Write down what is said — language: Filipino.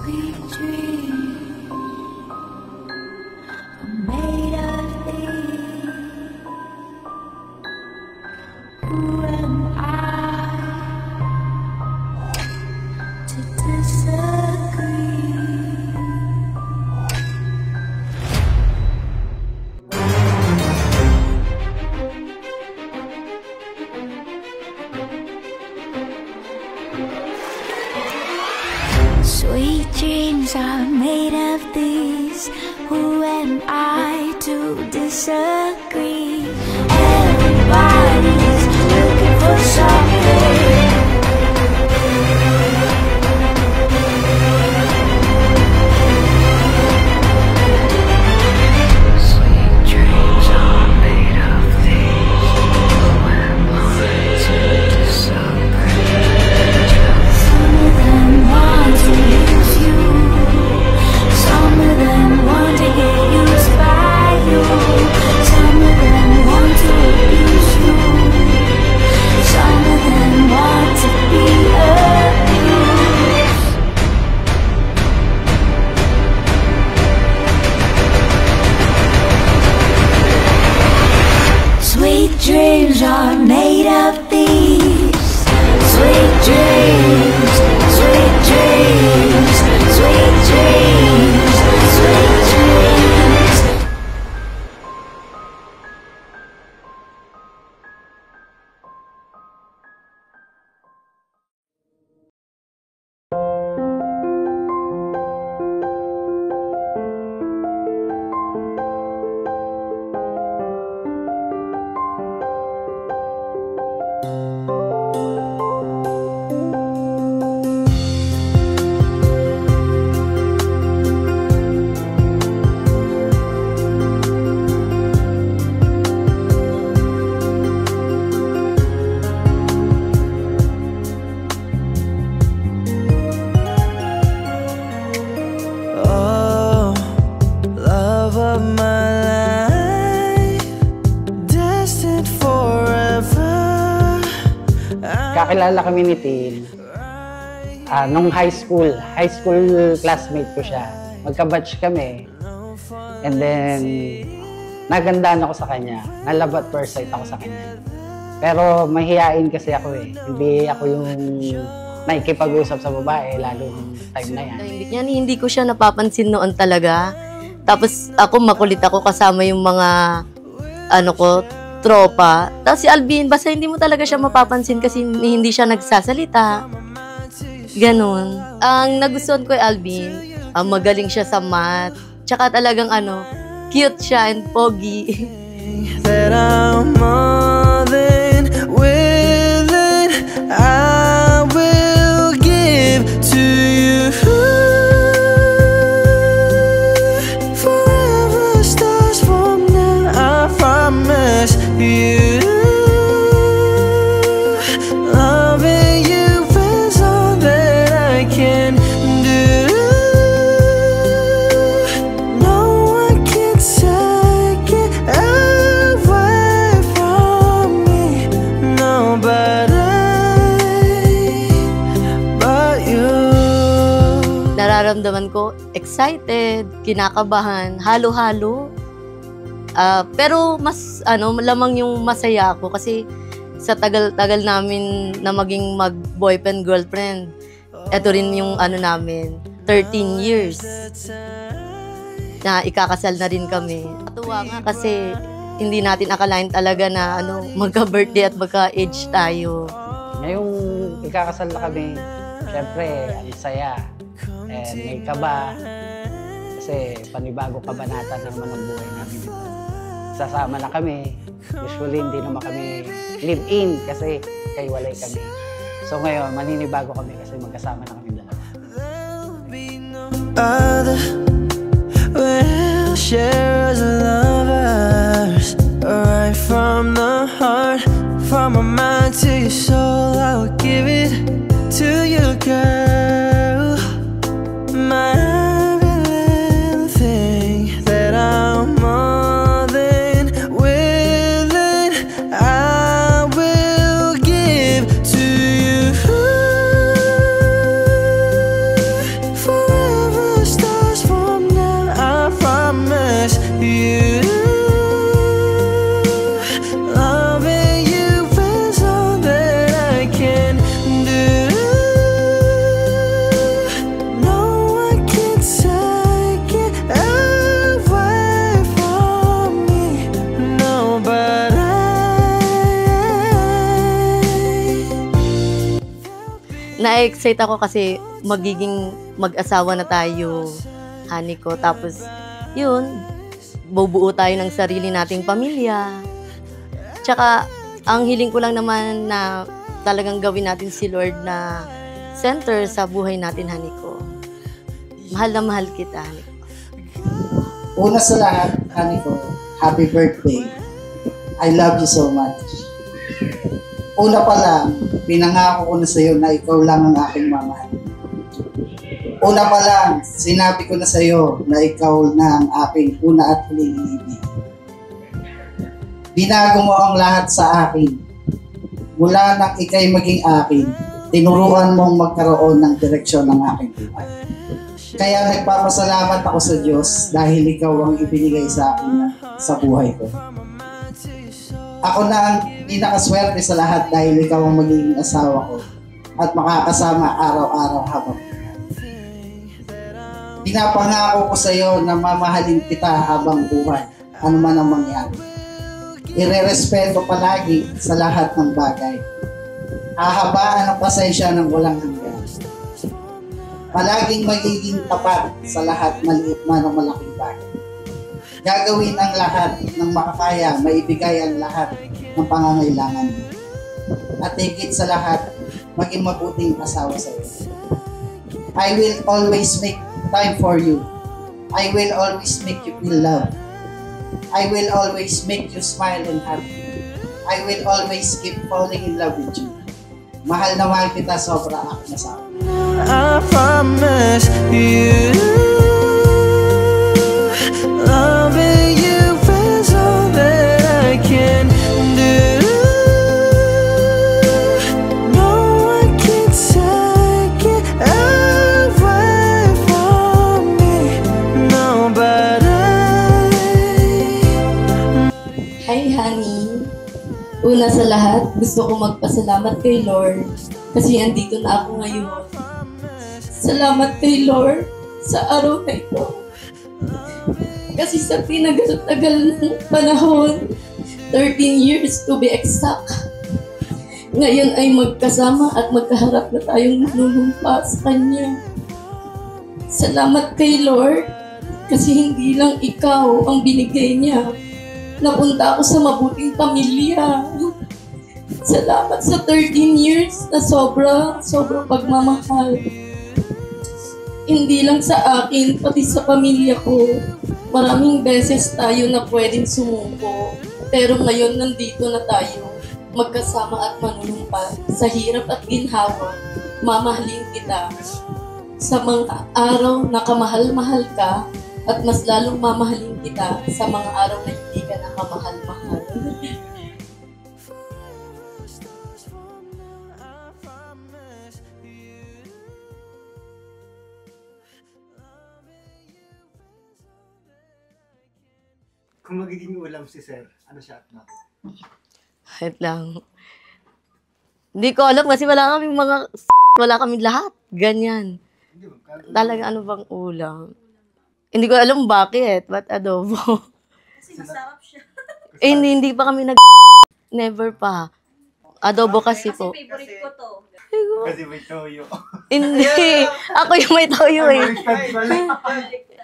Sweet dreams are made of these. Who am I to disagree? Sweet dreams are made of these. Who am I to disagree? Everybody's looking for something. Sweet dreams are made of these. Who am I to disagree? Some of them want to use you. Some of them want to get used by you. Some of them want to abuse you. Some of them want to be abused. Sweet dreams are made of these. Sweet dreams, sweet dreams, sweet dreams, sweet dreams. Oh, love of my life, destined forever. Kakilala kami ni Tin nung high school classmate ko siya. Magka-batch kami. And then, nagandaan ako sa kanya. Nalove at first sight ako sa kanya. Pero mahihain kasi ako eh. Hindi ako yung nakikipag-usap sa babae, lalo yung time na yan. Hindi ko siya napapansin noon talaga. Tapos ako, makulit ako kasama yung mga, tropa. Tapos si Alvin, basta hindi mo talaga siya mapapansin kasi hindi siya nagsasalita. Ganon. Ang nagustuhan ko kay Alvin, magaling siya sa math. Tsaka talagang cute siya and pogi. That I'm more than willing, I will give to you. Forever stars from now, I promise you. Loving you is all that I can do. No one can take it away from me. Nobody but you. Nararamdaman ko, excited, kinakabahan, halo-halo. Pero mas, lamang yung masaya ako kasi sa tagal-tagal namin na maging mag-boyfriend-girlfriend, ito rin yung namin, 13 years na ikakasal na rin kami. Natuwa nga kasi hindi natin akalain talaga na magka-birthday at magka-age tayo. Ngayong ikakasal na kami, syempre, ang saya. And may kaba. Kasi panibago kabanata naman ang buhay namin dito. Sasama na kami. Usually, hindi naman kami live-in kasi kaiwalay kami. So ngayon, maninibago kami kasi magkasama na kami dalawa. Other will share as lovers, right from the heart, from my mind to your soul. I will give it to you, girl. My every little thing, that I'm more than willing, I will give to you. Forever na-excite ako kasi magiging mag-asawa na tayo, honey ko. Tapos, yun, bubuo tayo ng sarili nating pamilya. Tsaka, ang hiling ko lang naman na talagang gawin natin si Lord na center sa buhay natin, honey ko. Mahal na mahal kita, honey ko. Una sa lahat, honey ko, happy birthday. I love you so much. Una pa lang, pinangako ko na sa'yo na ikaw lang ang aking mamahal. Una pa lang, sinabi ko na sa'yo na ikaw na ang aking una at huling ibig. Binago mo ang lahat sa akin. Mula nang ikay maging akin, tinuruan mong magkaroon ng direksyon ng aking buhay. Kaya nagpapasalamat ako sa Diyos dahil ikaw ang ibinigay sa akin sa buhay ko. Ako na ang pinakaswerte sa lahat dahil ikaw ang magiging asawa ko at makakasama araw-araw habang buhay. Pinapangako ko sa iyo na mamahalin kita habang buhay, ano man ang mangyari. Irerespeto palagi sa lahat ng bagay. Hahabaan ang pasensya ng walang hanggan. Palaging magiging tapat sa lahat, maliit man o malaking bagay. Gagawin ang lahat ng makakaya, maibigay ang lahat ng pangangailangan mo. At higit sa lahat, maging mabuting asawa sa iyo. I will always make time for you. I will always make you feel loved. I will always make you smile and happy. I will always keep falling in love with you. Mahal na mahal kita, sobra aking asawa. I promise you, loving you is all that I can do. No one can take it away from me. Nobody. Hi, honey. Una sa lahat, gusto ko magpasalamat kay Lord kasi andito na ako ngayon. Salamat kay Lord sa araw na ito. Kasi sa pinagtagal ng panahon, 13 years to be exact, ngayon ay magkasama at magkaharap na tayong nanunumpa sa Kanya. Salamat kay Lord kasi hindi lang ikaw ang binigay niya. Napunta ako sa mabuting pamilya. Salamat sa 13 years na sobrang pagmamahal. Hindi lang sa akin, pati sa pamilya ko. Maraming beses tayo na pwedeng sumuko. Pero ngayon nandito na tayo, magkasama at manunumpa. Sa hirap at ginhawa, mamahalin kita. Sa mga araw na kamahal-mahal ka, at mas lalong mamahalin kita sa mga araw na hindi ka na kamahal-mahal. Kung magiging ulam si Sir, ano siya at bakit? Wait lang. Hindi ko alam kasi wala kaming lahat. Ganyan. Talaga ano bang ulam? Hindi ko alam bakit. Ba't adobo? Kasi masarap siya. Hindi pa kami never pa. Adobo kasi po. Kasi favorite ko to. Kasi may toyo. Hindi. Ako yung may toyo eh. Baliktad pala. Baliktad.